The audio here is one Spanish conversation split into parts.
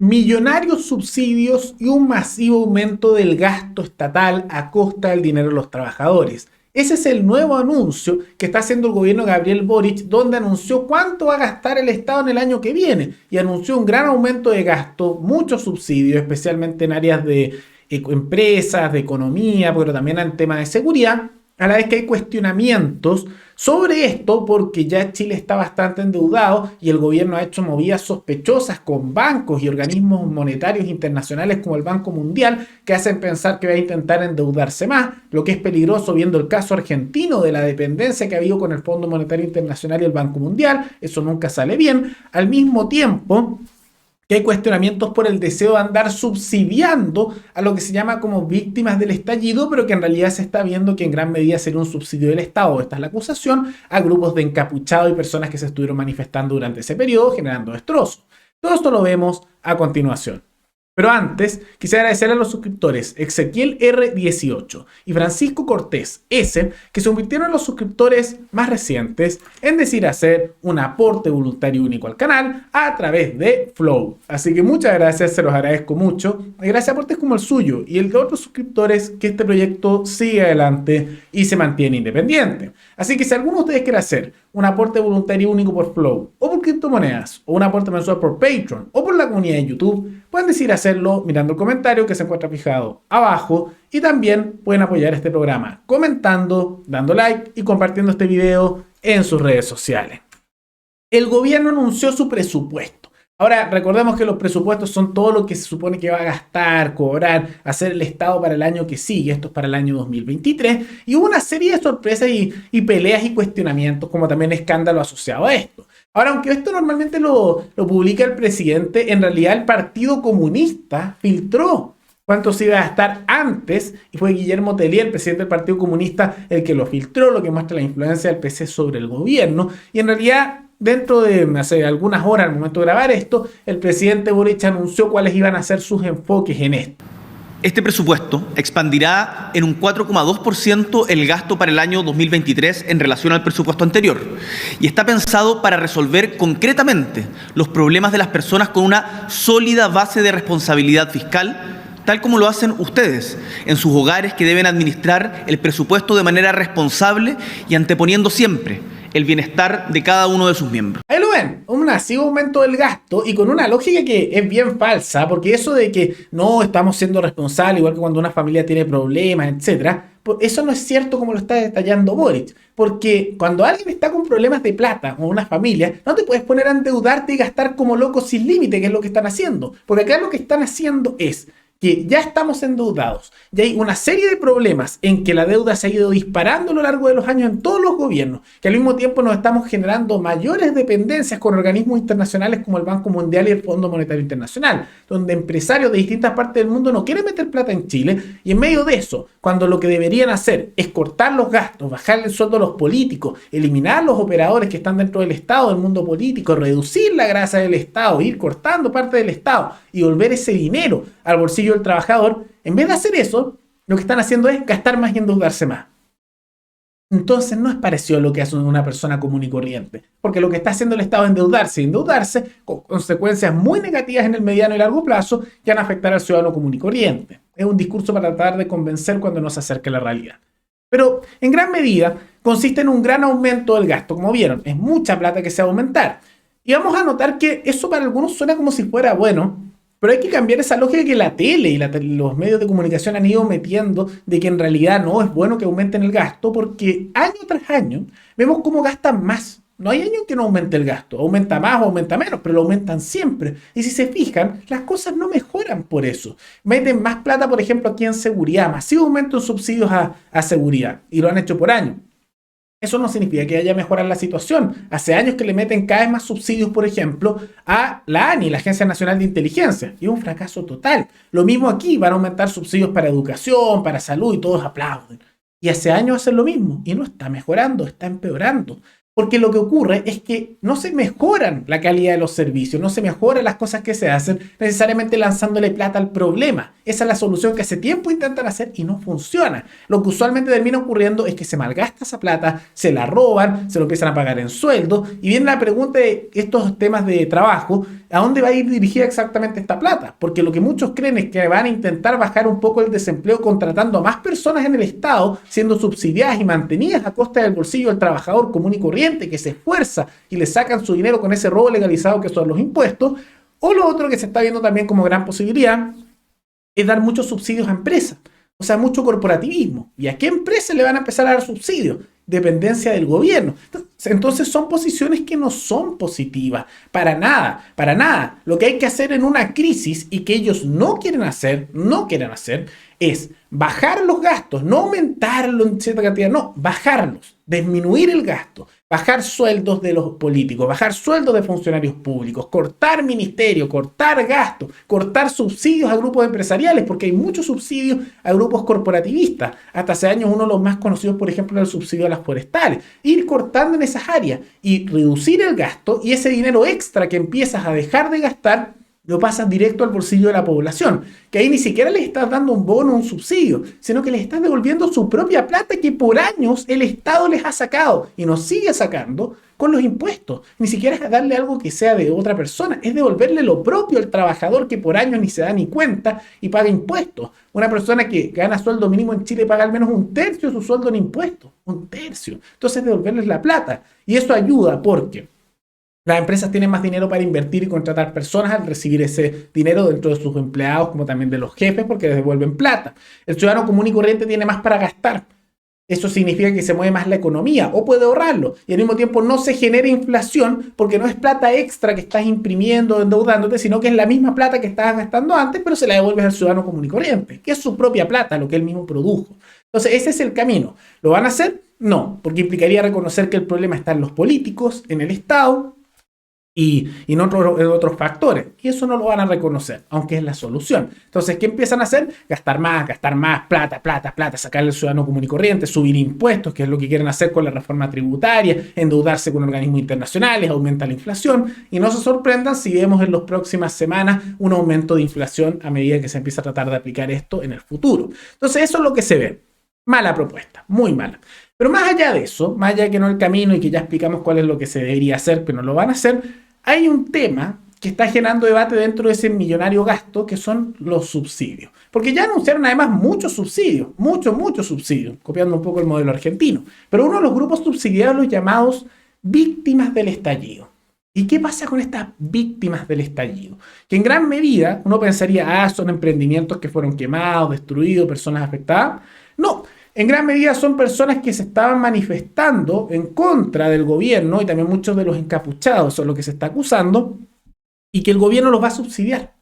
Millonarios subsidios y un masivo aumento del gasto estatal a costa del dinero de los trabajadores. Ese es el nuevo anuncio que está haciendo el gobierno de Gabriel Boric, donde anunció cuánto va a gastar el Estado en el año que viene y anunció un gran aumento de gasto, muchos subsidios, especialmente en áreas de empresas, de economía, pero también en temas de seguridad, a la vez que hay cuestionamientos sobre esto porque ya Chile está bastante endeudado y el gobierno ha hecho movidas sospechosas con bancos y organismos monetarios internacionales como el Banco Mundial que hacen pensar que va a intentar endeudarse más, lo que es peligroso viendo el caso argentino de la dependencia que ha habido con el Fondo Monetario Internacional y el Banco Mundial. Eso nunca sale bien. Al mismo tiempo que hay cuestionamientos por el deseo de andar subsidiando a lo que se llama como víctimas del estallido, pero que en realidad se está viendo que en gran medida sería un subsidio del Estado, esta es la acusación, a grupos de encapuchados y personas que se estuvieron manifestando durante ese periodo, generando destrozos. Todo esto lo vemos a continuación. Pero antes, quisiera agradecer a los suscriptores Ezequiel R18 y Francisco Cortés S, que se convirtieron en los suscriptores más recientes en decir hacer un aporte voluntario único al canal a través de Flow. Así que muchas gracias, se los agradezco mucho. Gracias a aportes como el suyo y el de otros suscriptores que este proyecto sigue adelante y se mantiene independiente. Así que si alguno de ustedes quiere hacer un aporte voluntario único por Flow o por criptomonedas o un aporte mensual por Patreon o por la comunidad de YouTube, pueden decir hacerlo mirando el comentario que se encuentra fijado abajo y también pueden apoyar este programa comentando, dando like y compartiendo este video en sus redes sociales. El gobierno anunció su presupuesto. Ahora, recordemos que los presupuestos son todo lo que se supone que va a gastar, cobrar, hacer el Estado para el año que sigue. Esto es para el año 2023. Y hubo una serie de sorpresas y peleas y cuestionamientos, como también escándalo asociado a esto. Ahora, aunque esto normalmente lo publica el presidente, en realidad el Partido Comunista filtró cuánto se iba a gastar antes y fue Guillermo Tellier, el presidente del Partido Comunista, el que lo filtró, lo que muestra la influencia del PC sobre el gobierno. Y en realidad, dentro de hace algunas horas, al momento de grabar esto, el presidente Boric anunció cuáles iban a ser sus enfoques en esto. Este presupuesto expandirá en un 4,2% el gasto para el año 2023 en relación al presupuesto anterior y está pensado para resolver concretamente los problemas de las personas con una sólida base de responsabilidad fiscal, tal como lo hacen ustedes en sus hogares, que deben administrar el presupuesto de manera responsable y anteponiendo siempre el bienestar de cada uno de sus miembros. Ahí lo ven, un masivo aumento del gasto y con una lógica que es bien falsa, porque eso de que no estamos siendo responsables, igual que cuando una familia tiene problemas, etcétera, eso no es cierto como lo está detallando Boric, porque cuando alguien está con problemas de plata o una familia, no te puedes poner a endeudarte y gastar como loco sin límite, que es lo que están haciendo, porque acá lo que están haciendo es que ya estamos endeudados, ya hay una serie de problemas en que la deuda se ha ido disparando a lo largo de los años en todos los gobiernos, que al mismo tiempo nos estamos generando mayores dependencias con organismos internacionales como el Banco Mundial y el Fondo Monetario Internacional, donde empresarios de distintas partes del mundo no quieren meter plata en Chile, y en medio de eso, cuando lo que deberían hacer es cortar los gastos, bajar el sueldo a los políticos, eliminar los operadores que están dentro del Estado, del mundo político, reducir la grasa del Estado, ir cortando parte del Estado y volver ese dinero al bolsillo del trabajador, en vez de hacer eso, lo que están haciendo es gastar más y endeudarse más. Entonces no es parecido a lo que hace una persona común y corriente, porque lo que está haciendo el Estado es endeudarse y endeudarse con consecuencias muy negativas en el mediano y largo plazo que van a afectar al ciudadano común y corriente. Es un discurso para tratar de convencer cuando no se acerca a la realidad. Pero en gran medida consiste en un gran aumento del gasto, como vieron, es mucha plata que se va a aumentar. Y vamos a notar que eso para algunos suena como si fuera bueno, pero hay que cambiar esa lógica que la tele y los medios de comunicación han ido metiendo de que en realidad no es bueno que aumenten el gasto, porque año tras año vemos cómo gastan más. No hay año en que no aumente el gasto, aumenta más o aumenta menos, pero lo aumentan siempre. Y si se fijan, las cosas no mejoran por eso. Meten más plata, por ejemplo, aquí en seguridad, masivo aumento en subsidios a seguridad, y lo han hecho por año. Eso no significa que haya mejorado la situación. Hace años que le meten cada vez más subsidios, por ejemplo, a la ANI, la Agencia Nacional de Inteligencia. Y es un fracaso total. Lo mismo aquí, van a aumentar subsidios para educación, para salud y todos aplauden. Y hace años hacen lo mismo y no está mejorando, está empeorando. Porque lo que ocurre es que no se mejoran la calidad de los servicios, no se mejoran las cosas que se hacen necesariamente lanzándole plata al problema. Esa es la solución que hace tiempo intentan hacer y no funciona. Lo que usualmente termina ocurriendo es que se malgasta esa plata, se la roban, se lo empiezan a pagar en sueldo y viene la pregunta de estos temas de trabajo, ¿a dónde va a ir dirigida exactamente esta plata? Porque lo que muchos creen es que van a intentar bajar un poco el desempleo contratando a más personas en el Estado, siendo subsidiadas y mantenidas a costa del bolsillo del trabajador común y corriente que se esfuerza y le sacan su dinero con ese robo legalizado que son los impuestos. O lo otro que se está viendo también como gran posibilidad es dar muchos subsidios a empresas, o sea, mucho corporativismo. ¿Y a qué empresas le van a empezar a dar subsidios? Dependencia del gobierno. Entonces son posiciones que no son positivas, para nada, para nada. Lo que hay que hacer en una crisis y que ellos no quieren hacer, es bajar los gastos, no aumentarlo en cierta cantidad, no, bajarlos, disminuir el gasto, bajar sueldos de los políticos, bajar sueldos de funcionarios públicos, cortar ministerios, cortar gastos, cortar subsidios a grupos empresariales, porque hay muchos subsidios a grupos corporativistas. Hasta hace años uno de los más conocidos, por ejemplo, era el subsidio a las forestales. Ir cortando en esas áreas y reducir el gasto y ese dinero extra que empiezas a dejar de gastar, lo pasas directo al bolsillo de la población, que ahí ni siquiera les estás dando un bono o un subsidio, sino que les estás devolviendo su propia plata que por años el Estado les ha sacado y nos sigue sacando con los impuestos. Ni siquiera es darle algo que sea de otra persona, es devolverle lo propio al trabajador que por años ni se da ni cuenta y paga impuestos. Una persona que gana sueldo mínimo en Chile paga al menos un tercio de su sueldo en impuestos, un tercio. Entonces devolverles la plata y eso ayuda porque las empresas tienen más dinero para invertir y contratar personas al recibir ese dinero dentro de sus empleados, como también de los jefes, porque les devuelven plata. El ciudadano común y corriente tiene más para gastar. Eso significa que se mueve más la economía o puede ahorrarlo. Y al mismo tiempo no se genera inflación porque no es plata extra que estás imprimiendo, endeudándote, sino que es la misma plata que estabas gastando antes, pero se la devuelves al ciudadano común y corriente, que es su propia plata, lo que él mismo produjo. Entonces ese es el camino. ¿Lo van a hacer? No, porque implicaría reconocer que el problema está en los políticos, en el Estado, y en otros factores. Y eso no lo van a reconocer, aunque es la solución. Entonces, ¿qué empiezan a hacer? Gastar más, plata, sacarle al ciudadano común y corriente, subir impuestos, que es lo que quieren hacer con la reforma tributaria, endeudarse con organismos internacionales, aumenta la inflación. Y no se sorprendan si vemos en las próximas semanas un aumento de inflación a medida que se empieza a tratar de aplicar esto en el futuro. Entonces, eso es lo que se ve. Mala propuesta, muy mala. Pero más allá de eso, más allá de que no el camino y que ya explicamos cuál es lo que se debería hacer, pero no lo van a hacer, hay un tema que está generando debate dentro de ese millonario gasto, que son los subsidios. Porque ya anunciaron además muchos subsidios, muchos subsidios, copiando un poco el modelo argentino. Pero uno de los grupos subsidiados, los llamados víctimas del estallido. ¿Y qué pasa con estas víctimas del estallido? Que en gran medida uno pensaría, son emprendimientos que fueron quemados, destruidos, personas afectadas. No, en gran medida son personas que se estaban manifestando en contra del gobierno y también muchos de los encapuchados son los que se está acusando y que el gobierno los va a subsidiar.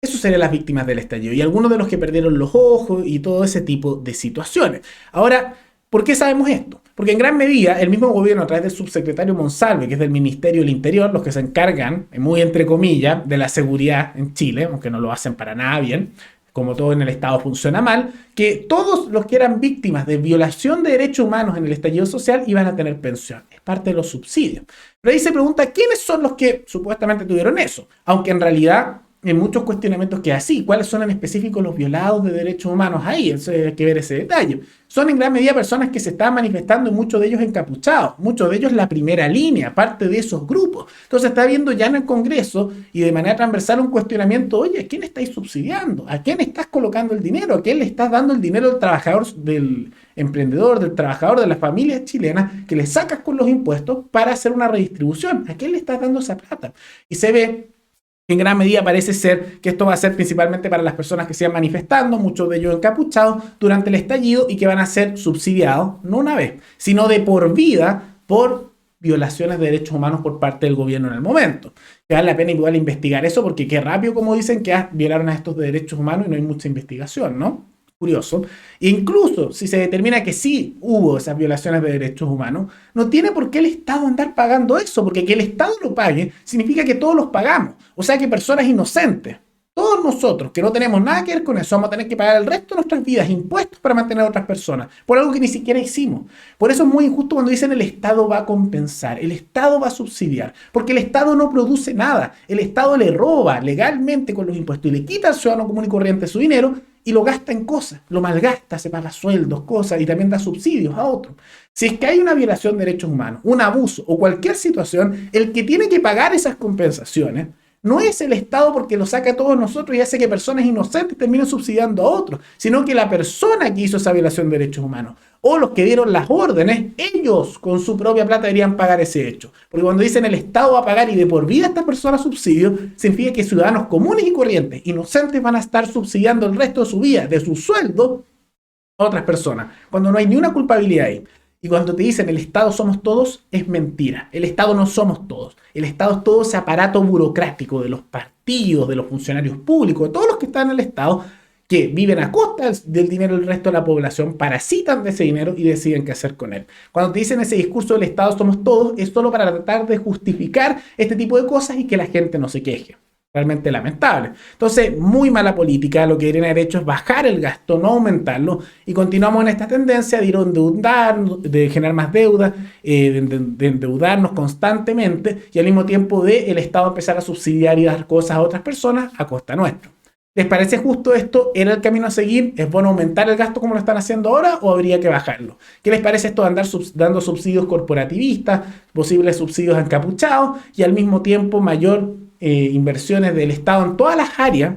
Eso serían las víctimas del estallido y algunos de los que perdieron los ojos y todo ese tipo de situaciones. Ahora, ¿por qué sabemos esto? Porque en gran medida el mismo gobierno, a través del subsecretario Monsalve, que es del Ministerio del Interior, los que se encargan, muy entre comillas, de la seguridad en Chile, aunque no lo hacen para nada bien, como todo en el Estado funciona mal, que todos los que eran víctimas de violación de derechos humanos en el estallido social iban a tener pensión. Es parte de los subsidios. Pero ahí se pregunta, ¿quiénes son los que supuestamente tuvieron eso? Aunque en realidad en muchos cuestionamientos que así, ¿cuáles son en específico los violados de derechos humanos ahí? Eso hay que ver ese detalle. Son en gran medida personas que se estaban manifestando y muchos de ellos encapuchados, muchos de ellos la primera línea, parte de esos grupos. Entonces está habiendo ya en el Congreso y de manera transversal un cuestionamiento, oye, ¿a quién estáis subsidiando? ¿A quién estás colocando el dinero? ¿A quién le estás dando el dinero al trabajador, del emprendedor, del trabajador, de las familias chilenas que le sacas con los impuestos para hacer una redistribución? ¿A quién le estás dando esa plata? Y se ve en gran medida parece ser que esto va a ser principalmente para las personas que sigan manifestando, muchos de ellos encapuchados, durante el estallido y que van a ser subsidiados, no una vez, sino de por vida por violaciones de derechos humanos por parte del gobierno en el momento. Que vale la pena igual investigar eso porque qué rápido, como dicen, que violaron a estos derechos humanos y no hay mucha investigación, ¿no? Curioso. Incluso si se determina que sí hubo esas violaciones de derechos humanos, no tiene por qué el Estado andar pagando eso, porque que el Estado lo pague significa que todos los pagamos. O sea que personas inocentes, todos todos nosotros, que no tenemos nada que ver con eso, vamos a tener que pagar el resto de nuestras vidas impuestos para mantener a otras personas, por algo que ni siquiera hicimos. Por eso es muy injusto cuando dicen el Estado va a compensar, el Estado va a subsidiar, porque el Estado no produce nada. El Estado le roba legalmente con los impuestos y le quita al ciudadano común y corriente su dinero y lo gasta en cosas, lo malgasta, se paga sueldos, cosas y también da subsidios a otros. Si es que hay una violación de derechos humanos, un abuso o cualquier situación, el que tiene que pagar esas compensaciones no es el Estado porque lo saca a todos nosotros y hace que personas inocentes terminen subsidiando a otros, sino que la persona que hizo esa violación de derechos humanos o los que dieron las órdenes, ellos con su propia plata deberían pagar ese hecho. Porque cuando dicen el Estado va a pagar y de por vida a esta persona subsidio, significa que ciudadanos comunes y corrientes, inocentes, van a estar subsidiando el resto de su vida, de su sueldo, a otras personas, cuando no hay ni una culpabilidad ahí. Y cuando te dicen el Estado somos todos, es mentira. El Estado no somos todos. El Estado es todo ese aparato burocrático de los partidos, de los funcionarios públicos, de todos los que están en el Estado, que viven a costa del dinero del resto de la población, parasitan de ese dinero y deciden qué hacer con él. Cuando te dicen ese discurso del Estado somos todos, es solo para tratar de justificar este tipo de cosas y que la gente no se queje. Realmente lamentable. Entonces, muy mala política. Lo que deberían haber hecho es bajar el gasto, no aumentarlo, y continuamos en esta tendencia de ir a endeudar, de generar más deuda, de endeudarnos constantemente y al mismo tiempo de el Estado empezar a subsidiar y dar cosas a otras personas a costa nuestra. ¿Les parece justo esto? ¿Era el camino a seguir? ¿Es bueno aumentar el gasto como lo están haciendo ahora o habría que bajarlo? ¿Qué les parece esto de andar dando subsidios corporativistas, posibles subsidios encapuchados y al mismo tiempo mayor inversiones del Estado en todas las áreas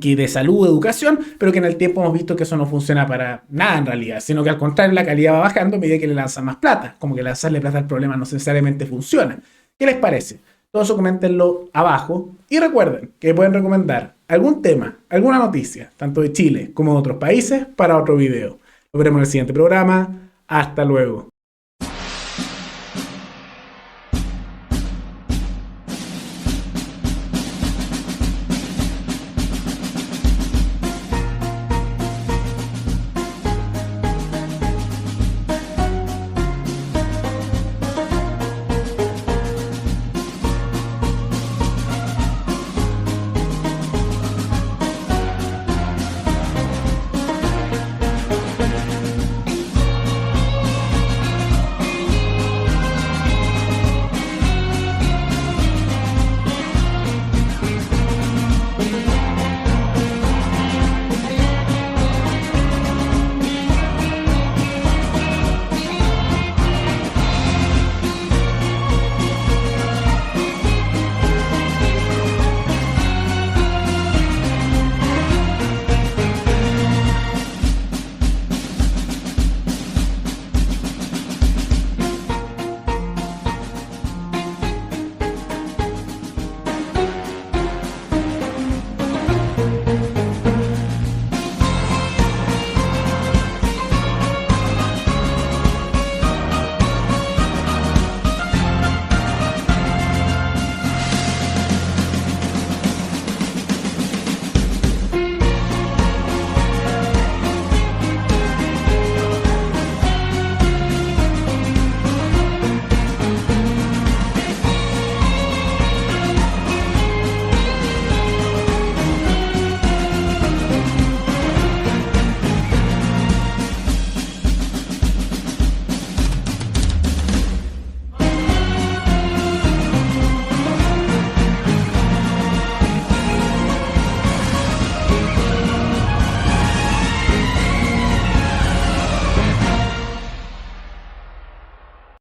que de salud, educación, pero que en el tiempo hemos visto que eso no funciona para nada en realidad, sino que al contrario la calidad va bajando a medida que le lanzan más plata, como que lanzarle plata al problema no necesariamente funciona? ¿Qué les parece? Todo eso coméntenlo abajo y recuerden que pueden recomendar algún tema, alguna noticia, tanto de Chile como de otros países, para otro video. Nos veremos en el siguiente programa. Hasta luego.